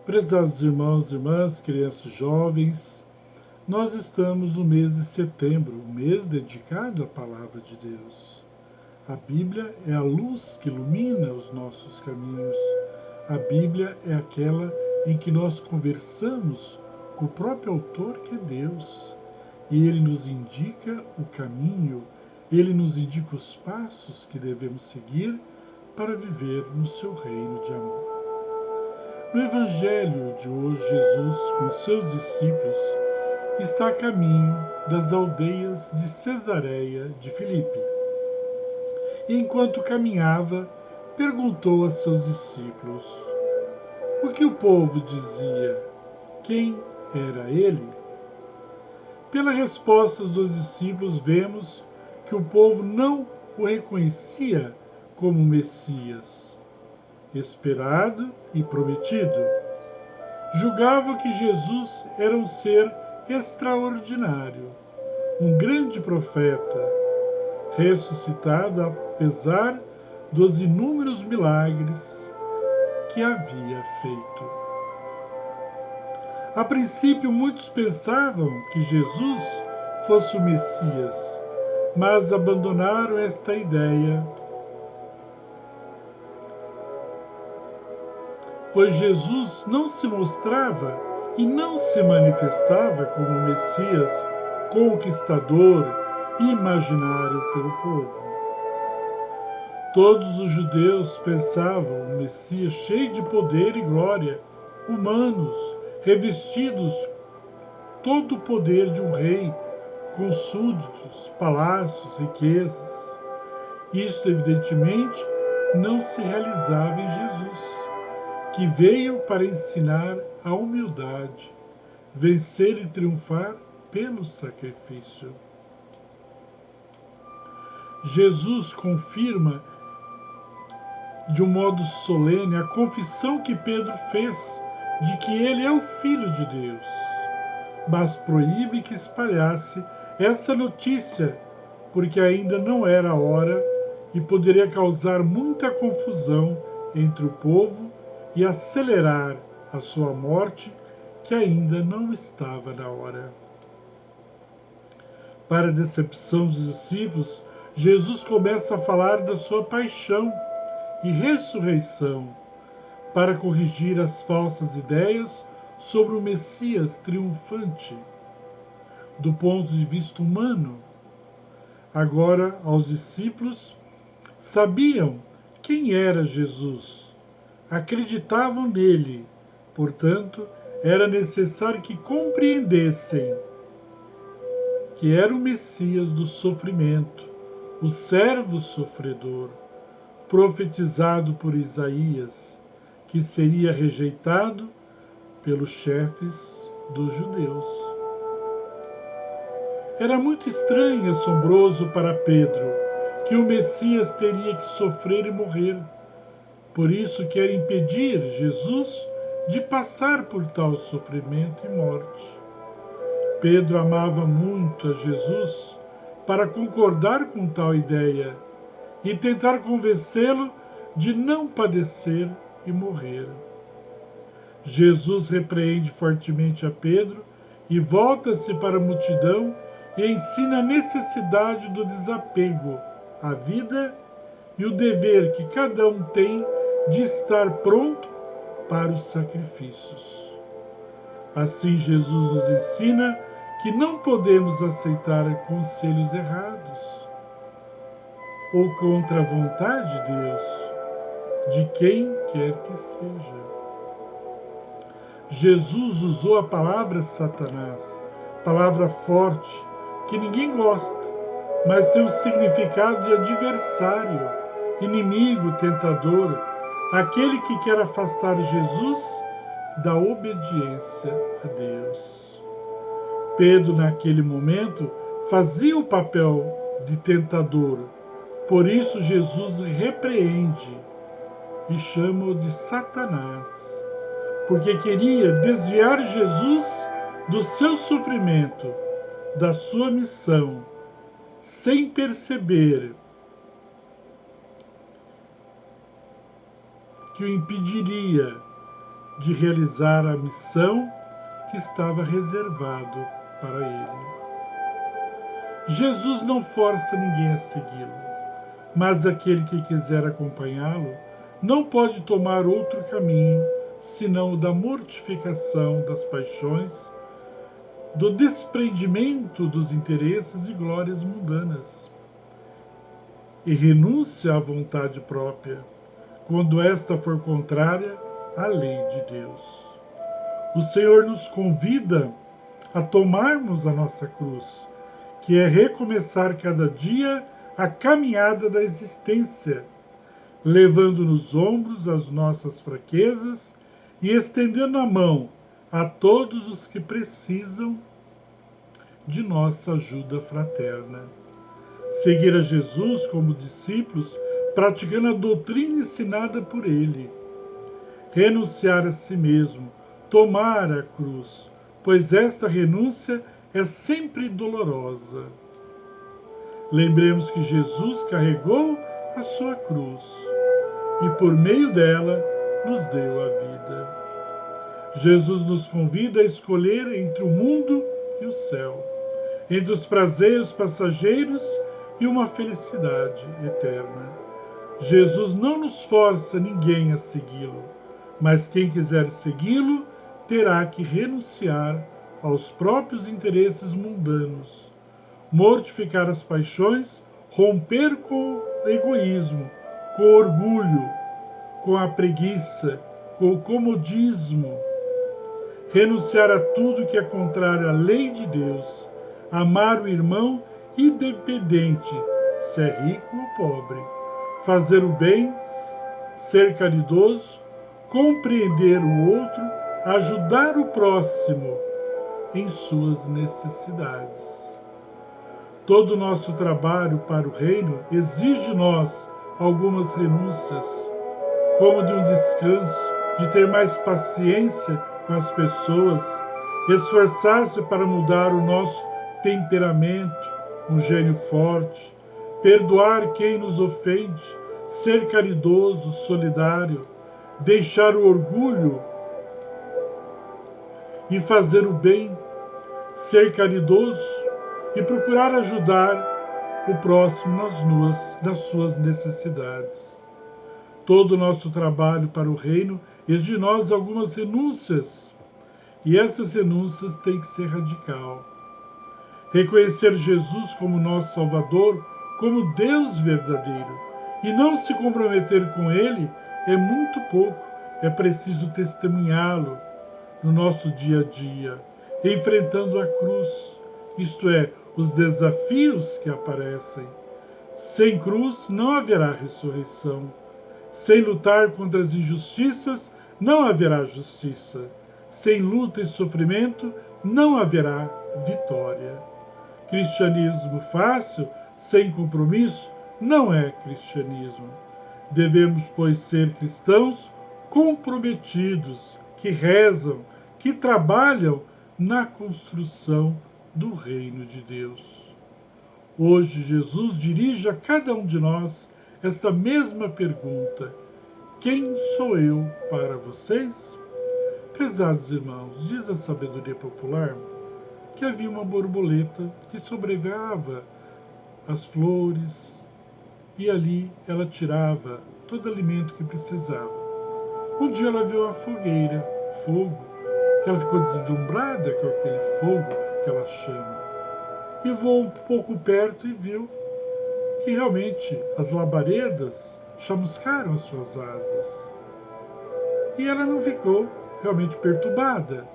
Prezados irmãos e irmãs, crianças e jovens, nós estamos no mês de setembro, um mês dedicado à Palavra de Deus. A Bíblia é a luz que ilumina os nossos caminhos. A Bíblia é aquela em que nós conversamos com o próprio autor, que é Deus. E ele nos indica o caminho, ele nos indica os passos que devemos seguir para viver no seu reino de amor. No Evangelho de hoje, Jesus, com seus discípulos, está a caminho das aldeias de Cesareia de Filipe. E enquanto caminhava, perguntou a seus discípulos: o que o povo dizia? Quem era ele? Pela resposta dos discípulos, vemos que o povo não o reconhecia como Messias, esperado e prometido. Julgavam que Jesus era um ser extraordinário, um grande profeta, ressuscitado apesar dos inúmeros milagres que havia feito. A princípio, muitos pensavam que Jesus fosse o Messias, mas abandonaram esta ideia, pois Jesus não se mostrava e não se manifestava como o Messias conquistador e imaginário pelo povo. Todos os judeus pensavam o Messias cheio de poder e glória, humanos, revestidos todo o poder de um rei, com súditos, palácios, riquezas. Isto, evidentemente, não se realizava em Jesus, que veio para ensinar a humildade, vencer e triunfar pelo sacrifício. Jesus confirma de um modo solene a confissão que Pedro fez de que ele é o Filho de Deus, mas proíbe que espalhasse essa notícia, porque ainda não era a hora e poderia causar muita confusão entre o povo e acelerar a sua morte, que ainda não estava na hora. Para a decepção dos discípulos, Jesus começa a falar da sua paixão e ressurreição, para corrigir as falsas ideias sobre o Messias triunfante, do ponto de vista humano. Agora, aos discípulos, sabiam quem era Jesus, acreditavam nele, portanto, era necessário que compreendessem que era o Messias do sofrimento, o servo sofredor, profetizado por Isaías, que seria rejeitado pelos chefes dos judeus. Era muito estranho e assombroso para Pedro que o Messias teria que sofrer e morrer. Por isso quer impedir Jesus de passar por tal sofrimento e morte. Pedro amava muito a Jesus para concordar com tal ideia e tentar convencê-lo de não padecer e morrer. Jesus repreende fortemente a Pedro e volta-se para a multidão e ensina a necessidade do desapego à vida e o dever que cada um tem de estar pronto para os sacrifícios. Assim, Jesus nos ensina que não podemos aceitar conselhos errados ou contra a vontade de Deus, de quem quer que seja. Jesus usou a palavra Satanás, palavra forte, que ninguém gosta, mas tem o significado de adversário, inimigo, tentador, aquele que quer afastar Jesus da obediência a Deus. Pedro, naquele momento, fazia o papel de tentador, por isso Jesus repreende e chama-o de Satanás, porque queria desviar Jesus do seu sofrimento, da sua missão, sem perceber que o impediria de realizar a missão que estava reservado para ele. Jesus não força ninguém a segui-lo, mas aquele que quiser acompanhá-lo não pode tomar outro caminho senão o da mortificação das paixões, do desprendimento dos interesses e glórias mundanas e renúncia à vontade própria, quando esta for contrária à lei de Deus. O Senhor nos convida a tomarmos a nossa cruz, que é recomeçar cada dia a caminhada da existência, levando nos ombros as nossas fraquezas e estendendo a mão a todos os que precisam de nossa ajuda fraterna. Seguir a Jesus como discípulos, praticando a doutrina ensinada por ele. Renunciar a si mesmo, tomar a cruz, pois esta renúncia é sempre dolorosa. Lembremos que Jesus carregou a sua cruz e por meio dela nos deu a vida. Jesus nos convida a escolher entre o mundo e o céu, entre os prazeres passageiros e uma felicidade eterna. Jesus não nos força ninguém a segui-lo, mas quem quiser segui-lo terá que renunciar aos próprios interesses mundanos, mortificar as paixões, romper com o egoísmo, com o orgulho, com a preguiça, com o comodismo, renunciar a tudo que é contrário à lei de Deus, amar o irmão independente, se é rico ou pobre, fazer o bem, ser caridoso, compreender o outro, ajudar o próximo em suas necessidades. Todo o nosso trabalho para o reino exige de nós algumas renúncias, como de um descanso, de ter mais paciência com as pessoas, esforçar-se para mudar o nosso temperamento, um gênio forte, perdoar quem nos ofende, ser caridoso, solidário, deixar o orgulho e fazer o bem, ser caridoso e procurar ajudar o próximo nas suas necessidades. Todo o nosso trabalho para o reino exige de nós algumas renúncias, e essas renúncias têm que ser radical. Reconhecer Jesus como nosso Salvador, como Deus verdadeiro, e não se comprometer com Ele é muito pouco. É preciso testemunhá-lo no nosso dia a dia, enfrentando a cruz, isto é, os desafios que aparecem. Sem cruz não haverá ressurreição. Sem lutar contra as injustiças não haverá justiça. Sem luta e sofrimento não haverá vitória. Cristianismo fácil, sem compromisso, não é cristianismo. Devemos, pois, ser cristãos comprometidos, que rezam, que trabalham na construção do reino de Deus. Hoje, Jesus dirige a cada um de nós esta mesma pergunta: quem sou eu para vocês? Prezados irmãos, diz a sabedoria popular que havia uma borboleta que sobrevoava as flores e ali ela tirava todo o alimento que precisava. Um dia ela viu uma fogueira, fogo, que ela ficou deslumbrada com aquele fogo, aquela chama, e voou um pouco perto e viu que realmente as labaredas chamuscaram as suas asas. E ela não ficou realmente perturbada,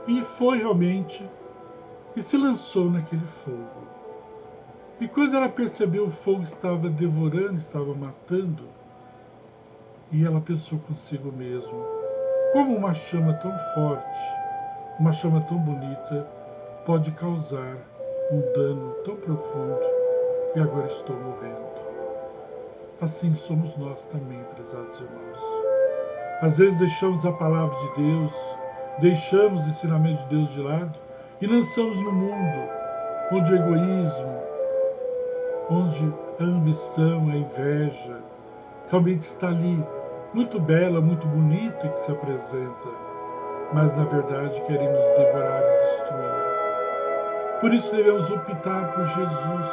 e foi realmente e se lançou naquele fogo. E quando ela percebeu, o fogo estava devorando, estava matando, e ela pensou consigo mesmo: como uma chama tão forte, uma chama tão bonita, pode causar um dano tão profundo, e agora estou morrendo. Assim somos nós também, prezados irmãos. Às vezes deixamos a palavra de Deus, deixamos o ensinamento de Deus de lado e lançamos no mundo onde o egoísmo, onde a ambição, a inveja realmente está ali muito bela, muito bonita que se apresenta, mas na verdade querem nos devorar e destruir. Por isso devemos optar por Jesus,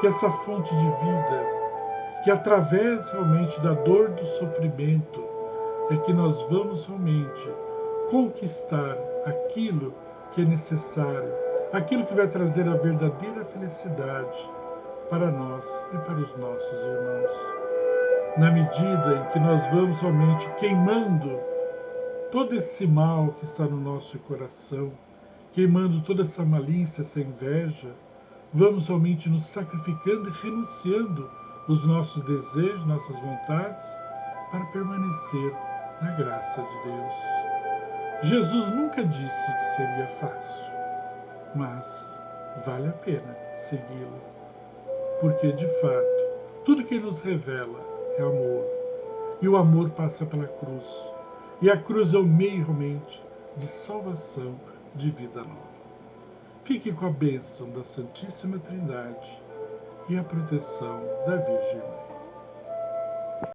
que é essa fonte de vida, que através realmente da dor do sofrimento é que nós vamos realmente conquistar aquilo que é necessário, aquilo que vai trazer a verdadeira felicidade para nós e para os nossos irmãos. Na medida em que nós vamos realmente queimando todo esse mal que está no nosso coração, queimando toda essa malícia, essa inveja, vamos realmente nos sacrificando e renunciando os nossos desejos, nossas vontades, para permanecer na graça de Deus. Jesus nunca disse que seria fácil, mas vale a pena segui-lo, porque de fato, tudo que ele nos revela é amor, e o amor passa pela cruz, e a cruz é o meio realmente de salvação, de vida nova. Fique com a bênção da Santíssima Trindade e a proteção da Virgem Maria.